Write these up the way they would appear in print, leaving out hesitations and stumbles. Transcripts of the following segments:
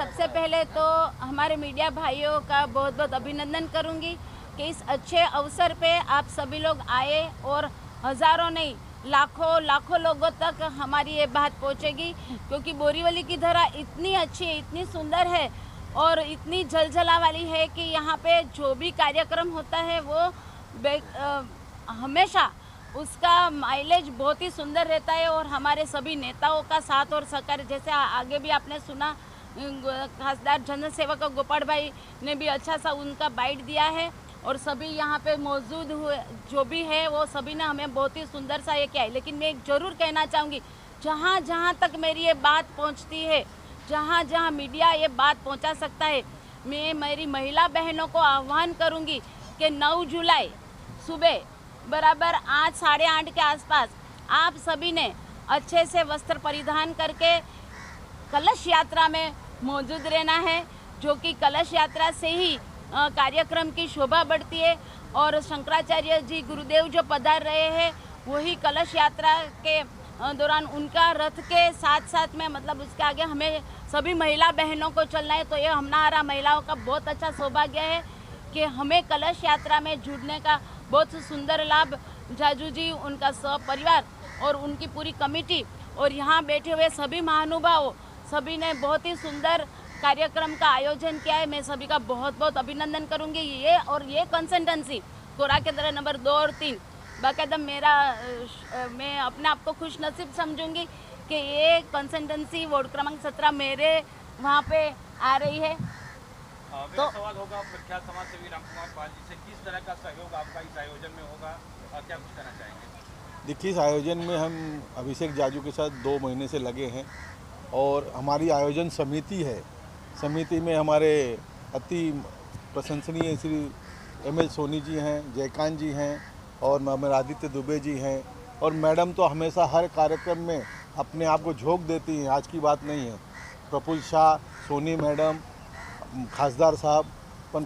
सबसे पहले तो हमारे मीडिया भाइयों का बहुत बहुत अभिनंदन करूंगी कि इस अच्छे अवसर पे आप सभी लोग आए और हज़ारों नहीं लाखों लाखों लोगों तक हमारी ये बात पहुंचेगी, क्योंकि बोरीवली की धरा इतनी अच्छी है, इतनी सुंदर है और इतनी झलझला वाली है कि यहाँ पे जो भी कार्यक्रम होता है वो हमेशा उसका माइलेज बहुत ही सुंदर रहता है। और हमारे सभी नेताओं का साथ और सहकार, जैसे आगे भी आपने सुना खासदार जनसेवक गोपाल भाई ने भी अच्छा सा उनका बाइट दिया है और सभी यहाँ पे मौजूद हुए जो भी है वो सभी ने हमें बहुत ही सुंदर सा ये किया है। लेकिन मैं एक ज़रूर कहना चाहूँगी, जहाँ जहाँ तक मेरी ये बात पहुँचती है, जहाँ जहाँ मीडिया ये बात पहुँचा सकता है, मैं मेरी महिला बहनों को आह्वान करूँगी कि 9 जुलाई सुबह बराबर 8 साढ़े 8 के आसपास आप सभी ने अच्छे से वस्त्र परिधान करके कलश यात्रा में मौजूद रहना है, जो कि कलश यात्रा से ही कार्यक्रम की शोभा बढ़ती है। और शंकराचार्य जी गुरुदेव जो पधार रहे हैं वही कलश यात्रा के दौरान उनका रथ के साथ साथ में मतलब उसके आगे हमें सभी महिला बहनों को चलना है। तो ये हमारा महिलाओं का बहुत अच्छा सौभाग्य है कि हमें कलश यात्रा में जुड़ने का बहुत सुंदर लाभ जाजू जी, उनका परिवार और उनकी पूरी कमेटी और यहाँ बैठे हुए सभी महानुभावों सभी ने बहुत ही सुंदर कार्यक्रम का आयोजन किया है। मैं सभी का बहुत बहुत अभिनंदन करूंगी। ये कंसल्टेंसी कोरा केंद्र नंबर 2 और 3 बाकायदा मैं अपने आप को खुश नसीब समझूंगी कि ये कंसल्टेंसी वार्ड क्रमांक 17 मेरे वहाँ पे आ रही है। तो सवाल होगा प्रख्यात समाज सेवी रामकुमार पाल जी से, किस तरह का सहयोग आपका इस आयोजन में होगा और क्या कुछ कहना चाहेंगे? देखिए, इस आयोजन में हम अभिषेक जाजू के साथ 2 महीने से लगे हैं और हमारी आयोजन समिति है। समिति में हमारे अति प्रशंसनीय श्री ML सोनी जी हैं, जयकांत जी हैं और हमारे आदित्य दुबे जी हैं। और मैडम तो हमेशा हर कार्यक्रम में अपने आप को झोंक देती हैं, आज की बात नहीं है। प्रफुल्ल शाह, सोनी मैडम, खासदार साहब,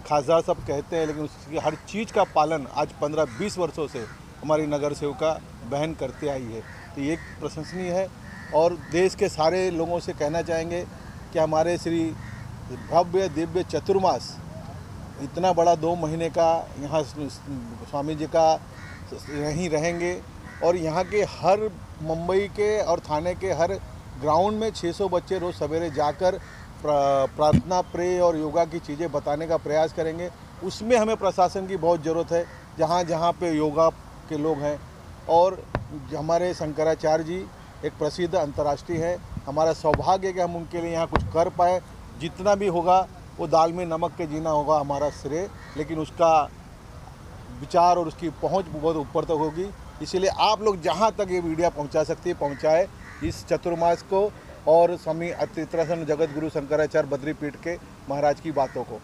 खासदार साहब कहते हैं, लेकिन उसकी हर चीज़ का पालन आज 15-20 वर्षों से हमारी नगर सेविका बहन करते आई है। तो ये प्रशंसनीय है। और देश के सारे लोगों से कहना चाहेंगे कि हमारे श्री भव्य दिव्य चतुर्मास इतना बड़ा 2 महीने का यहाँ स्वामी जी का यहीं रहेंगे और यहाँ के हर मुंबई के और थाने के हर ग्राउंड में 600 बच्चे रोज़ सवेरे जाकर प्रार्थना, प्रे और योगा की चीज़ें बताने का प्रयास करेंगे। उसमें हमें प्रशासन की बहुत ज़रूरत है, जहाँ जहाँ पे योगा के लोग हैं। और हमारे शंकराचार्य जी एक प्रसिद्ध अंतर्राष्ट्रीय है, हमारा सौभाग्य है कि हम उनके लिए यहाँ कुछ कर पाए। जितना भी होगा वो दाल में नमक के जीना होगा हमारा श्रेय, लेकिन उसका विचार और उसकी पहुँच बहुत ऊपर तक होगी। इसीलिए आप लोग जहाँ तक ये वीडियो पहुँचा सकती है पहुँचाए इस चतुर्मास को और स्वामी अतित्रासन जगत गुरु शंकराचार्य बद्रीपीठ के महाराज की बातों को।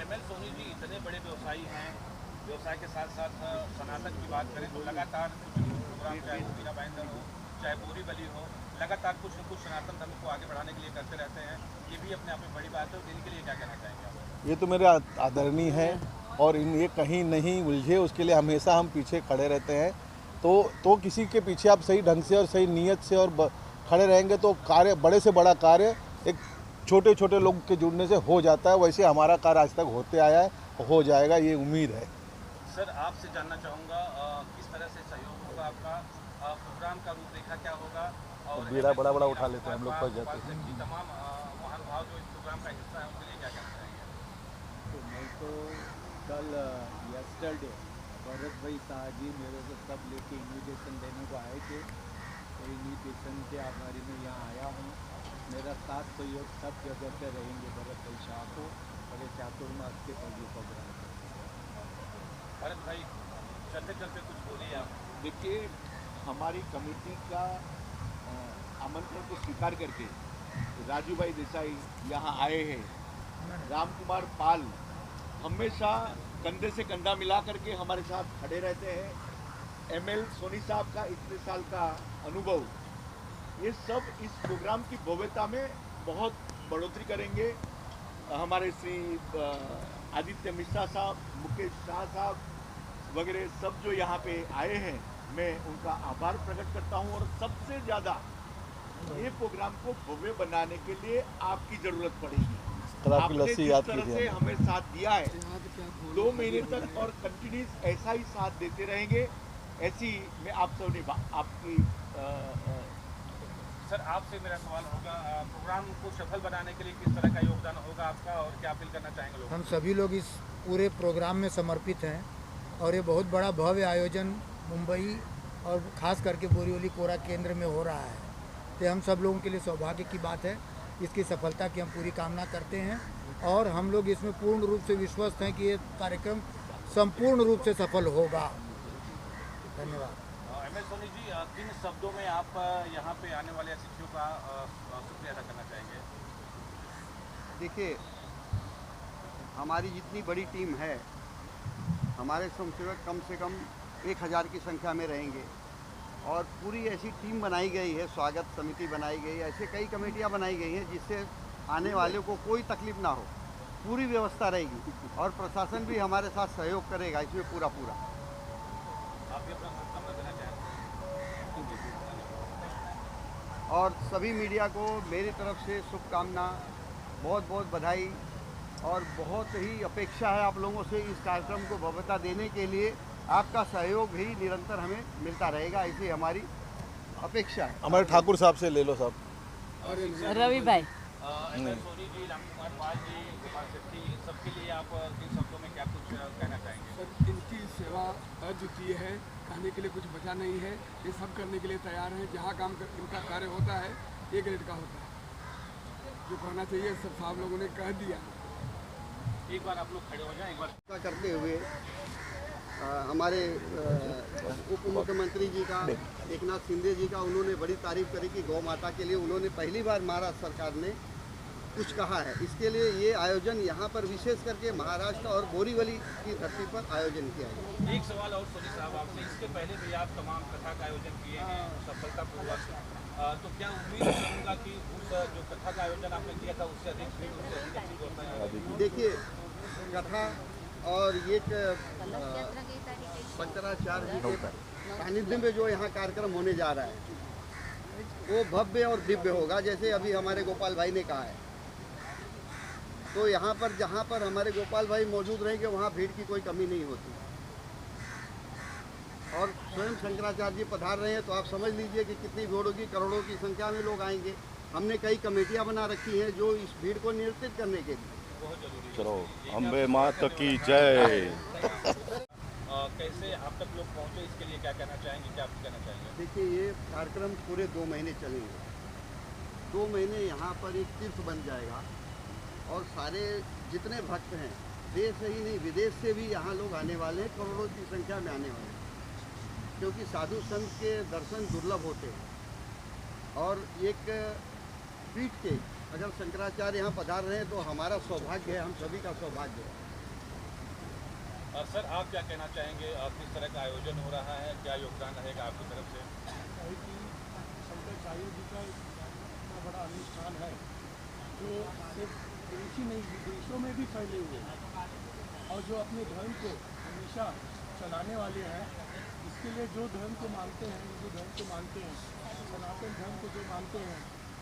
ML सोनी जी इतने बड़े व्यवसायी हैं, व्यवसाय के साथ साथ सनातन की बात करें तो लगातार कुछ प्रोग्राम, चाहे मीरा भाईंदर हो चाहे बोरीवली हो, लगातार कुछ न कुछ सनातन धर्म को आगे बढ़ाने के लिए करते रहते हैं। ये भी अपने आप में बड़ी बात है। और इनके लिए क्या कहना चाहेंगे आप? ये तो मेरे आदरणीय हैं और ये कहीं नहीं उलझे उसके लिए हमेशा हम पीछे खड़े रहते हैं। तो किसी के पीछे आप सही ढंग से और सही नीयत से और खड़े रहेंगे तो कार्य, बड़े से बड़ा कार्य एक छोटे छोटे लोग के जुड़ने से हो जाता है। वैसे हमारा कार्य आज तक होते आया है, हो जाएगा, ये उम्मीद है। सर, आपसे जानना चाहूँगा किस तरह से सहयोग होगा आपका, प्रोग्राम का रूपरेखा क्या होगा? और बीड़ा बड़ा उठा लेते हैं हम लोग, फंस जाते हैं। तमाम महानुभाव जो इस प्रोग्राम का हिस्सा है उनके लिए क्या कहना चाहेंगे? तो मैं तो कल यस्टरडे भरत भाई शाह जी मेरे को सब लेके इन्विटेशन देने को आए थे। तो इन्विटेशन के आभारी में यहाँ आया हूँ। मेरा साथ सहयोग सब जगह पे रहेंगे भरत भाई शाह को और ये चातुर्मास के पहले प्रोग्राम। भरत भाई, चलते चलते कुछ बोलिए आप। देखिए, हमारी कमेटी का आमंत्रण को स्वीकार करके राजू भाई देसाई यहाँ आए हैं। रामकुमार पाल हमेशा कंधे से कंधा मिला करके हमारे साथ खड़े रहते हैं। ML सोनी साहब का इतने साल का अनुभव, ये सब इस प्रोग्राम की भव्यता में बहुत बढ़ोतरी करेंगे। हमारे श्री आदित्य मिश्रा साहब, मुकेश शाह साहब वगैरह सब जो यहाँ पे आए हैं, मैं उनका आभार प्रकट करता हूँ। और सबसे ज़्यादा ये प्रोग्राम को भव्य बनाने के लिए आपकी जरूरत पड़ेगी। कल आपकी आपने लस्सी जिस याद तरह कीजिए से हमें। हमें साथ दिया है 2 महीने तक और कंटिन्यूस ऐसा ही साथ देते रहेंगे। ऐसी मैं आप सब ने आपकी सर आपसे मेरा सवाल होगा, प्रोग्राम को सफल बनाने के लिए किस तरह का योगदान होगा आपका और क्या अपील करना चाहेंगे लोग? हम सभी लोग इस पूरे प्रोग्राम में समर्पित हैं और ये बहुत बड़ा भव्य आयोजन मुंबई और ख़ास करके बोरीवली कोरा केंद्र में हो रहा है। तो हम सब लोगों के लिए सौभाग्य की बात है। इसकी सफलता की हम पूरी कामना करते हैं और हम लोग इसमें पूर्ण रूप से विश्वस्त हैं कि ये कार्यक्रम संपूर्ण रूप से सफल होगा। धन्यवाद। MS सोनी जी, किन शब्दों में आप यहाँ पे आने वाले अतिथियों का शुक्रिया अदा करना चाहेंगे? देखिए, हमारी जितनी बड़ी टीम है, हमारे स्वयंसेवक कम से कम 1000 की संख्या में रहेंगे और पूरी ऐसी टीम बनाई गई है, स्वागत समिति बनाई गई है, ऐसे कई कमेटियां बनाई गई हैं जिससे आने वाले को कोई तकलीफ ना हो। पूरी व्यवस्था रहेगी और प्रशासन भी हमारे साथ सहयोग करेगा इसमें पूरा। आप भी अपना शुभकामना देना चाहेंगे? और सभी मीडिया को मेरी तरफ से शुभकामना, बहुत बहुत बधाई और बहुत ही अपेक्षा है आप लोगों से इस कार्यक्रम को भव्यता देने के लिए। आपका सहयोग भी निरंतर हमें मिलता रहेगा, ऐसी हमारी अपेक्षा है। हमारे ठाकुर साहब से ले लो साहब। रवि भाई, MS सोनी जी, रामकुमार पाल जी, गोपाल सेठी, इन सबके लिए आप किन शब्दों में क्या कुछ कहना चाहेंगे? सर, इनकी सेवा अर्ज की है, कहने के लिए कुछ बचा नहीं है। ये सब करने के लिए तैयार हैं। जहाँ इनका कार्य होता है A ग्रेड का होता है। जो कहना चाहिए सब साहब लोगों ने कह दिया। एक बार आप लोग खड़े हो जाएं, एक बार करते हुए हमारे उप मुख्यमंत्री जी का, एकनाथ शिंदे जी का, उन्होंने बड़ी तारीफ करी कि गौ माता के लिए उन्होंने पहली बार महाराष्ट्र सरकार ने कुछ कहा है। इसके लिए ये आयोजन यहाँ पर विशेष करके महाराष्ट्र और बोरीवली की धरती पर आयोजन किया गया। एक सवाल और सोनी साहब आपसे, इसके पहले भी आप तमाम कथा का आयोजन किए हैं सफलतापूर्वक, तो क्या उम्मीद करूँगा कि उस जो कथा का आयोजन आपने किया था उससे अधिक भीड़, उससे अधिक अच्छी व्यवस्था है? देखिए, कथा और ये शंकराचार्य जी के सानिध्य में जो यहाँ कार्यक्रम होने जा रहा है वो भव्य और दिव्य होगा। जैसे अभी हमारे गोपाल भाई ने कहा है, तो यहाँ पर जहाँ पर हमारे गोपाल भाई मौजूद रहेंगे वहाँ भीड़ की कोई कमी नहीं होती। और स्वयं शंकराचार्य जी पधार रहे हैं तो आप समझ लीजिए कि कितनी भीड़ होगी, करोड़ों की संख्या में लोग आएंगे। हमने कई कमेटियाँ बना रखी हैं जो इस भीड़ को नियंत्रित करने के लिए। चलो, अम्बे माता की जय। कैसे आप तक लोग पहुँचे, इसके लिए क्या कहना चाहेंगे, क्या आप कहना चाहेंगे? देखिए, ये कार्यक्रम पूरे 2 महीने चलेंगे। 2 महीने यहाँ पर एक तीर्थ बन जाएगा और सारे जितने भक्त हैं, देश से ही नहीं विदेश से भी यहाँ लोग आने वाले हैं, करोड़ों की संख्या में आने वाले हैं, क्योंकि साधु संत के दर्शन दुर्लभ होते हैं। और एक पीठ के अगर शंकराचार्य यहाँ पधार रहे हैं तो हमारा सौभाग्य है, हम सभी का सौभाग्य है। सर, आप क्या कहना चाहेंगे, किस तरह का आयोजन हो रहा है, क्या योगदान रहेगा आपकी तरफ से? शंकराचार्य जी का इतना बड़ा अनुष्ठान है जो सिर्फ देश ही नहीं विदेशों में भी फैले हुए हैं और जो अपने धर्म को हमेशा चलाने वाले हैं। इसके लिए जो धर्म को मानते हैं, हिंदू धर्म को मानते हैं, सनातन धर्म को जो मानते हैं,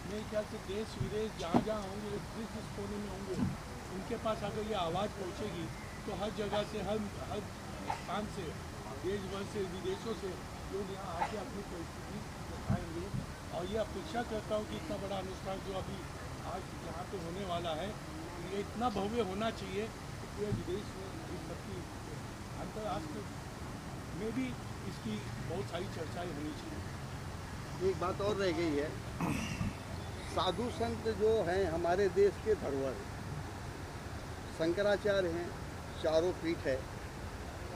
मेरे ख्याल से देश विदेश जहाँ जहाँ होंगे, जिस कोने में होंगे, उनके पास अगर ये आवाज़ पहुँचेगी तो हर जगह से, हर स्थान से, देश भर से, विदेशों से लोग यहाँ आके अपनी परिस्थिति दिखाएंगे। और ये अपेक्षा करता हूँ कि इतना बड़ा अनुष्ठान जो अभी आज यहाँ पे होने वाला है, ये इतना भव्य होना चाहिए कि पूरे विदेश में इस सबकी अंतर्राष्ट्रीय में भी इसकी बहुत सारी चर्चाएँ होनी चाहिए। एक बात और रह गई है, साधु संत जो हैं हमारे देश के धरोहर, शंकराचार्य हैं, चारों पीठ है,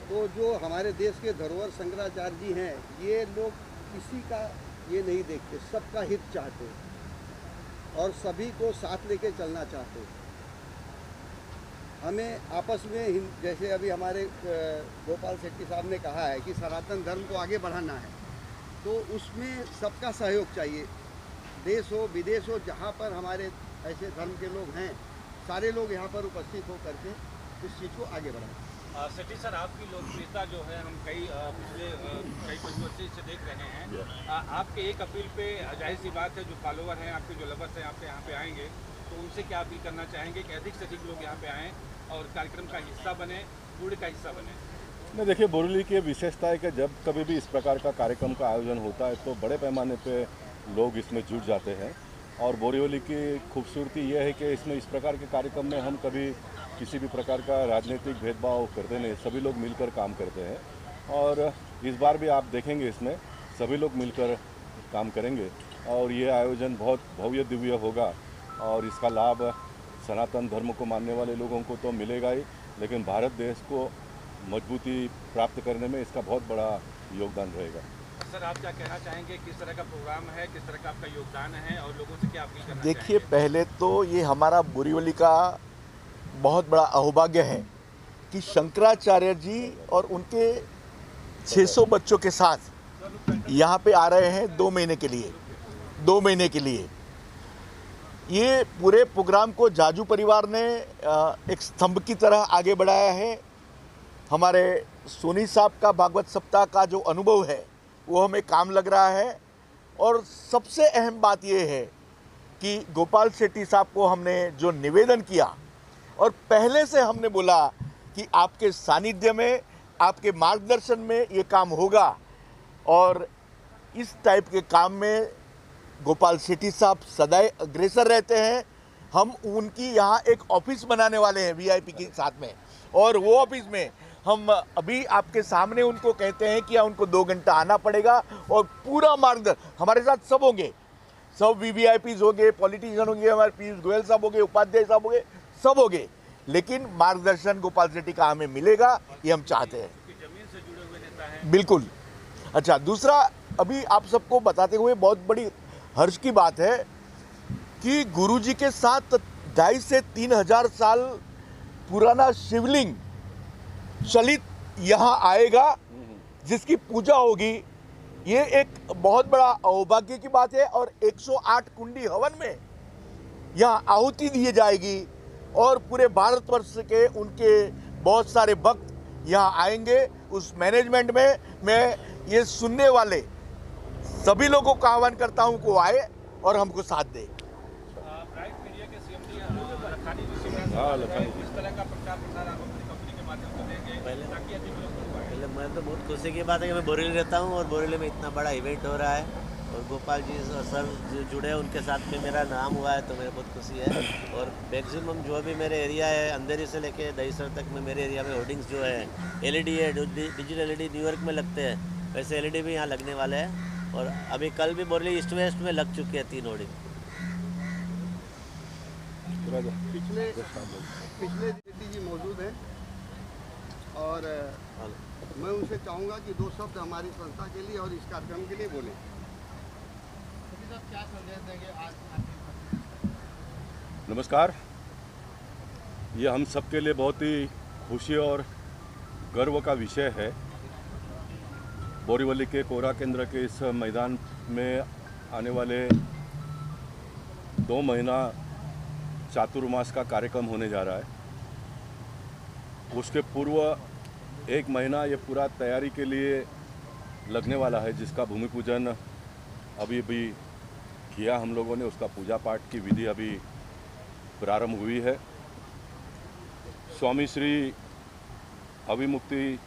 तो जो हमारे देश के धरोहर शंकराचार्य जी हैं, ये लोग किसी का ये नहीं देखते, सबका हित चाहते हैं और सभी को साथ लेके चलना चाहते हैं। हमें आपस में, जैसे अभी हमारे गोपाल सेठी साहब ने कहा है कि सनातन धर्म को आगे बढ़ाना है, तो उसमें सबका सहयोग चाहिए। देश हो विदेश हो, जहाँ पर हमारे ऐसे धर्म के लोग हैं, सारे लोग यहाँ पर उपस्थित हो करके इस चीज़ को आगे बढ़ाएं। सेठी सर, आपकी लोकप्रियता जो है हम पिछले कई पंचवर्षीय से देख रहे हैं। आपके एक अपील पे जाहिर सी बात है, जो फॉलोवर हैं आपके, जो लवर्स हैं आपके यहाँ पे आएंगे, तो उनसे क्या अपील करना चाहेंगे कि अधिक से अधिक लोग यहाँ पे आएँ और कार्यक्रम का हिस्सा बने, पूरे का हिस्सा बने? नहीं, देखिए, बोरीवली की विशेषता है कि जब कभी भी इस प्रकार का कार्यक्रम का आयोजन होता है तो बड़े पैमाने पे लोग इसमें जुट जाते हैं। और बोरीवली की खूबसूरती यह है कि इसमें इस प्रकार के कार्यक्रम में हम कभी किसी भी प्रकार का राजनीतिक भेदभाव करते नहीं, सभी लोग मिलकर काम करते हैं। और इस बार भी आप देखेंगे इसमें सभी लोग मिलकर काम करेंगे और ये आयोजन बहुत भव्य दिव्य होगा। और इसका लाभ सनातन धर्म को मानने वाले लोगों को तो मिलेगा ही, लेकिन भारत देश को मजबूती प्राप्त करने में इसका बहुत बड़ा योगदान रहेगा। सर, आप क्या कहना चाहेंगे, किस तरह का प्रोग्राम है, किस तरह का आपका योगदान है और लोगों से क्या अपील करना चाहेंगे? देखिए, पहले तो ये हमारा बोरीवली का बहुत बड़ा अहोभाग्य है कि शंकराचार्य जी और उनके 600 बच्चों के साथ यहाँ पे आ रहे हैं 2 महीने के लिए। 2 महीने के लिए ये पूरे प्रोग्राम को जाजू परिवार ने एक स्तंभ की तरह आगे बढ़ाया है। हमारे सोनी साहब का भागवत सप्ताह का जो अनुभव है वो हमें काम लग रहा है। और सबसे अहम बात ये है कि गोपाल शेट्टी साहब को हमने जो निवेदन किया और पहले से हमने बोला कि आपके सानिध्य में, आपके मार्गदर्शन में ये काम होगा। और इस टाइप के काम में गोपाल शेट्टी साहब सदैव अग्रसर रहते हैं। हम उनकी यहाँ एक ऑफिस बनाने वाले हैं वीआईपी के साथ में, और वो ऑफिस में हम अभी आपके सामने उनको कहते हैं कि उनको 2 घंटा आना पड़ेगा और पूरा मार्गदर्शन हमारे साथ सब होंगे, सब वीवीआईपीज होंगे, पॉलिटिशियन होंगे, हमारे पीयूष गोयल साहब होंगे, उपाध्याय साहब होंगे, सब होंगे, लेकिन मार्गदर्शन गोपाल शेट्टी का हमें मिलेगा, ये हम चाहते हैं। जमीन से जुड़े हुए नेता हैं। बिल्कुल। अच्छा, दूसरा, अभी आप सबको बताते हुए बहुत बड़ी हर्ष की बात है कि गुरुजी के साथ 2,500 से 3,000 साल पुराना शिवलिंग चलित यहाँ आएगा, जिसकी पूजा होगी। ये एक बहुत बड़ा सौभाग्य की बात है। और 108 कुंडी हवन में यहाँ आहुति दी जाएगी और पूरे भारतवर्ष के उनके बहुत सारे भक्त यहाँ आएंगे। उस मैनेजमेंट में मैं ये सुनने वाले सभी लोगों का आह्वान करता हूँ को आए और हमको साथ दे। ब्राइट मीडिया के सीएमडी लखानी जी से इस तरह का प्रचार प्रसार आप अपनी कंपनी के माध्यम से देंगे ताकि अधिक लोग जुड़ पाएं? पहले मैं तो बहुत खुशी की बात है कि मैं बोरीवली रहता हूँ और बोरीवली में इतना बड़ा इवेंट हो रहा है और गोपाल जी और सर जो जुड़े हैं उनके साथ में मेरा नाम हुआ है, तो मेरे बहुत खुशी है। और मैक्सिमम जो भी मेरे एरिया है, अंधेरी से लेके दहीसर तक में मेरे एरिया में होर्डिंग्स जो है एलईडी है, डिजिटल एलईडी न्यूयॉर्क में लगते हैं, वैसे एलईडी भी यहाँ लगने वाले हैं। और अभी कल भी बोरीवली ईस्ट वेस्ट में लग चुके हैं 3 होर्डिंग। पिछले शेट्टी जी मौजूद हैं और मैं उनसे चाहूँगा कि 2 शब्द हमारी संस्था के लिए और इस कार्यक्रम के लिए बोलें। क्या संदेश देंगे आज? नमस्कार। ये हम सबके लिए बहुत ही खुशी और गर्व का विषय है। बोरीवली के कोरा केंद्र के इस मैदान में आने वाले 2 महीना चातुर्मास का कार्यक्रम होने जा रहा है। उसके पूर्व 1 महीना ये पूरा तैयारी के लिए लगने वाला है, जिसका भूमि पूजन अभी किया हम लोगों ने। उसका पूजा पाठ की विधि अभी प्रारंभ हुई है। स्वामी श्री अभिमुक्ति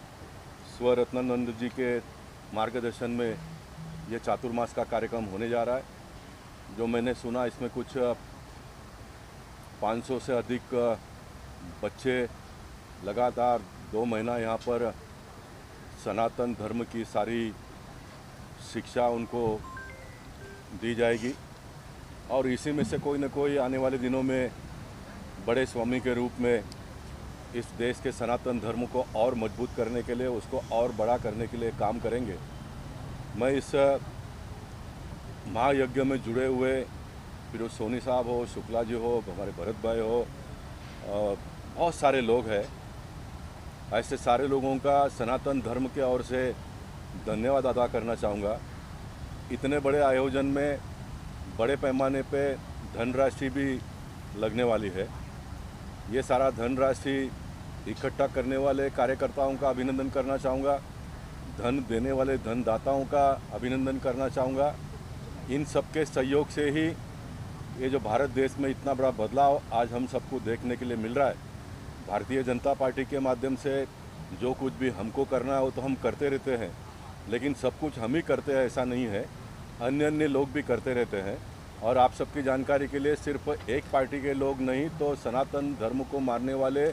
स्वरत्नानंद जी के मार्गदर्शन में ये चातुर्मास का कार्यक्रम होने जा रहा है। जो मैंने सुना, इसमें कुछ 500 से अधिक बच्चे लगातार 2 महीना यहाँ पर सनातन धर्म की सारी शिक्षा उनको दी जाएगी और इसी में से कोई न कोई आने वाले दिनों में बड़े स्वामी के रूप में इस देश के सनातन धर्म को और मजबूत करने के लिए, उसको और बड़ा करने के लिए काम करेंगे। मैं इस महायज्ञ में जुड़े हुए फिर सोनी साहब हो, शुक्ला जी हो, हमारे भरत भाई हो, बहुत सारे लोग हैं। ऐसे सारे लोगों का सनातन धर्म के ओर से धन्यवाद अदा करना चाहूँगा। इतने बड़े आयोजन में बड़े पैमाने पे धनराशि भी लगने वाली है। ये सारा धनराशि इकट्ठा करने वाले कार्यकर्ताओं का अभिनंदन करना चाहूँगा, धन देने वाले धनदाताओं का अभिनंदन करना चाहूँगा। इन सबके सहयोग से ही ये जो भारत देश में इतना बड़ा बदलाव आज हम सबको देखने के लिए मिल रहा है। भारतीय जनता पार्टी के माध्यम से जो कुछ भी हमको करना है वो तो हम करते रहते हैं, लेकिन सब कुछ हम ही करते हैं ऐसा नहीं है, अन्य अन्य लोग भी करते रहते हैं। और आप सबकी जानकारी के लिए सिर्फ एक पार्टी के लोग नहीं तो सनातन धर्म को मानने वाले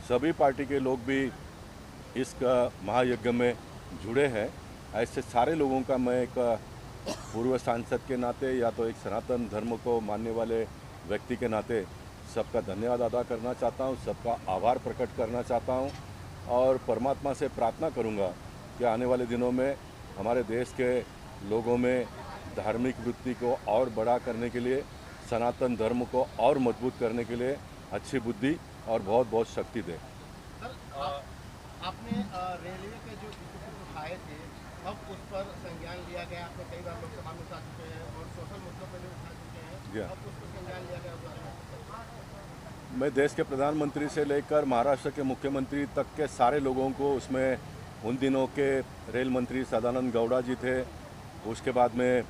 सभी पार्टी के लोग भी इस महायज्ञ में जुड़े हैं। ऐसे सारे लोगों का मैं एक पूर्व सांसद के नाते या तो एक सनातन धर्म को मानने वाले व्यक्ति के नाते सबका धन्यवाद अदा करना चाहता हूँ, सबका आभार प्रकट करना चाहता हूँ और परमात्मा से प्रार्थना करूँगा कि आने वाले दिनों में हमारे देश के लोगों में धार्मिक वृत्ति को और बड़ा करने के लिए, सनातन धर्म को और मजबूत करने के लिए अच्छी बुद्धि और बहुत बहुत शक्ति दे। आपने रेलवे के जो इशू उठाए थे अब उस पर संज्ञान लिया गया। आपने कई बार लोकसभा में उठा चुके हैं और सोशल मुद्दों पर भी उठा चुके हैं, अब उस पर संज्ञान लिया गया। मैं देश के प्रधानमंत्री से लेकर महाराष्ट्र के मुख्यमंत्री तक के सारे लोगों को उसमें, उन दिनों के रेल मंत्री सदानंद गौड़ा जी थे, उसके बाद में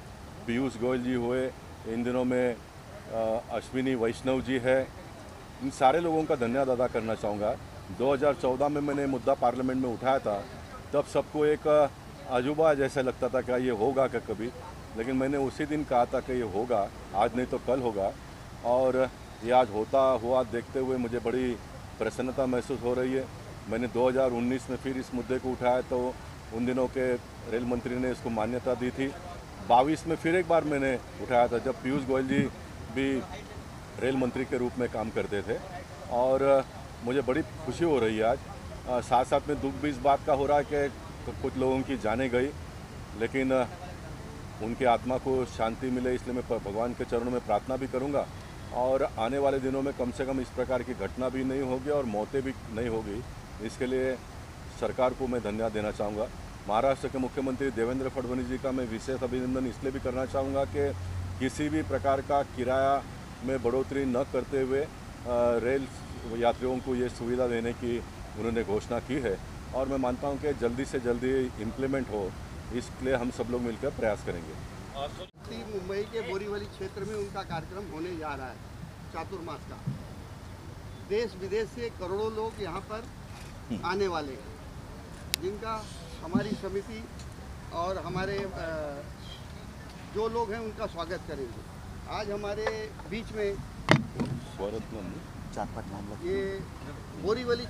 पीयूष गोयल जी हुए, इन दिनों में अश्विनी वैष्णव जी है, इन सारे लोगों का धन्यवाद अदा करना चाहूँगा। 2014 में मैंने मुद्दा पार्लियामेंट में उठाया था, तब सबको एक अजूबा जैसा लगता था कि ये होगा क्या कभी, लेकिन मैंने उसी दिन कहा था कि ये होगा, आज नहीं तो कल होगा। और ये आज होता हुआ देखते हुए मुझे बड़ी प्रसन्नता महसूस हो रही है। मैंने 2019 में फिर इस मुद्दे को उठाया तो उन दिनों के रेल मंत्री ने इसको मान्यता दी थी। 22 में फिर एक बार मैंने उठाया था जब पीयूष गोयल जी भी रेल मंत्री के रूप में काम करते थे, और मुझे बड़ी खुशी हो रही है आज। साथ साथ में दुख भी इस बात का हो रहा है कि कुछ लोगों की जानें गई, लेकिन उनकी आत्मा को शांति मिले, इसलिए मैं भगवान के चरणों में प्रार्थना भी करूंगा और आने वाले दिनों में कम से कम इस प्रकार की घटना भी नहीं होगी और मौतें भी नहीं होगी। इसके लिए सरकार को मैं धन्यवाद देना चाहूँगा। महाराष्ट्र के मुख्यमंत्री देवेंद्र फडणवीस जी का मैं विशेष अभिनंदन इसलिए भी करना चाहूँगा कि किसी भी प्रकार का किराया में बढ़ोतरी न करते हुए रेल यात्रियों को ये सुविधा देने की उन्होंने घोषणा की है, और मैं मानता हूँ कि जल्दी से जल्दी इम्प्लीमेंट हो, इसलिए हम सब लोग मिलकर प्रयास करेंगे। मुंबई के बोरीवली क्षेत्र में उनका कार्यक्रम होने जा रहा है चातुर्मास का। देश विदेश से करोड़ों लोग यहाँ पर आने वाले हैं, जिनका हमारी समिति और हमारे जो लोग हैं उनका स्वागत करेंगे। आज हमारे बीच में ये बोरीवली